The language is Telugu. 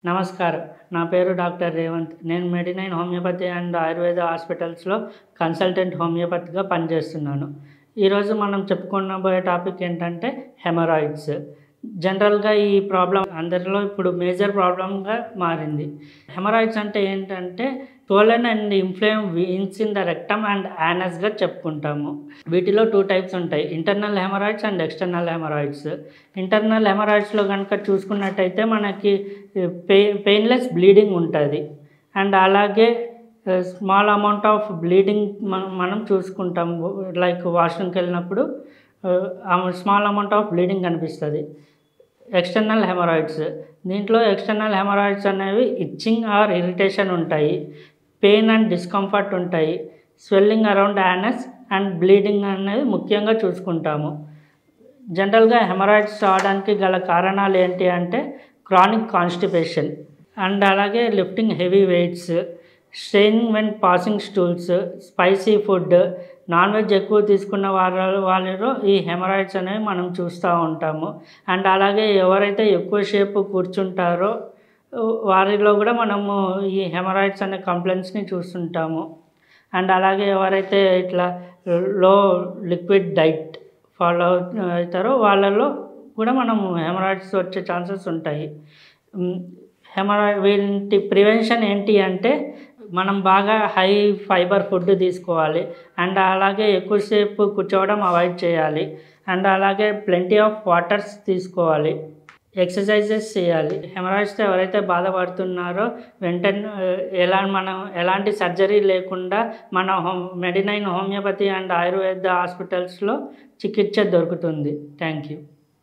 నమస్కారం. నా పేరు డాక్టర్ రేవంత్. నేను మెడినైన్ హోమియోపతి అండ్ ఆయుర్వేద హాస్పిటల్స్‌లో కన్సల్టెంట్ హోమియోపతిగా పనిచేస్తున్నాను. ఈరోజు మనం చెప్పుకోబోయే టాపిక్ ఏంటంటే హెమరాయిడ్స్. జనరల్‌గా ఈ ప్రాబ్లమ్ అందరిలో ఇప్పుడు మేజర్ ప్రాబ్లమ్‌గా మారింది. హెమరాయిడ్స్ అంటే ఏంటంటే swollen and inflame veins in the rectum and యానస్‌గా చెప్పుకుంటాము. వీటిలో 2 టైప్స్ ఉంటాయి. Internal haemorrhoids and external haemorrhoids. Internal హెమరాయిడ్స్‌లో గనుక చూసుకున్నట్టయితే మనకి పెయిన్‌లెస్ బ్లీడింగ్ ఉంటది. అండ్ అలాగే స్మాల్ అమౌంట్ ఆఫ్ బ్లీడింగ్ మనం చూసుకుంటాం. లైక్ వాష్‌రూమ్‌కెళ్ళినప్పుడు స్మాల్ అమౌంట్ ఆఫ్ బ్లీడింగ్ కనిపిస్తది. External haemorrhoids. దీంట్లో ఎక్స్టర్నల్ హెమరాయిడ్స్ అనేవి ఇచ్చింగ్ ఆర్ ఇరిటేషన్ ఉంటాయి. పెయిన్ అండ్ డిస్కంఫర్ట్ ఉంటాయి. Swelling around anus and bleeding అనేది ముఖ్యంగా చూసుకుంటాము. జనరల్‌గా హెమరాయిడ్స్ రావడానికి గల కారణాలు ఏంటి అంటే క్రానిక్ కాన్‌స్టిపేషన్ అండ్ అలాగే lifting heavy weights, straining when passing stools, spicy food, non veg ఎక్కువ తీసుకున్న వాళ్ళలో ఈ హెమరాయిడ్స్ అనేవి మనం చూస్తూ ఉంటాము. అండ్ అలాగే ఎవరైతే ఎక్కువసేపు కూర్చుంటారో వారిలో కూడా మనము ఈ హెమరాయిడ్స్ అనే కంప్లైంట్స్‌ని చూస్తుంటాము. అండ్ అలాగే ఎవరైతే ఇట్లా లో లిక్విడ్ డైట్ ఫాలో అవుతారో వాళ్ళలో కూడా మనము హెమరాయిడ్స్ వచ్చే ఛాన్సెస్ ఉంటాయి. వీటి ప్రివెన్షన్ ఏంటి అంటే మనం బాగా హై ఫైబర్ ఫుడ్ తీసుకోవాలి. అండ్ అలాగే ఎక్కువసేపు కూర్చోవడం అవాయిడ్ చేయాలి. అండ్ అలాగే ప్లెంటీ ఆఫ్ వాటర్స్ తీసుకోవాలి. ఎక్సర్సైజెస్ చేయాలి. హెమరాయిడ్స్‌తో ఎవరైతే బాధపడుతున్నారో వెంటనే ఎలాంటి సర్జరీ లేకుండా మన మెడినైన్ హోమియోపతి అండ్ ఆయుర్వేద హాస్పిటల్స్‌లో చికిత్స దొరుకుతుంది. Thank you.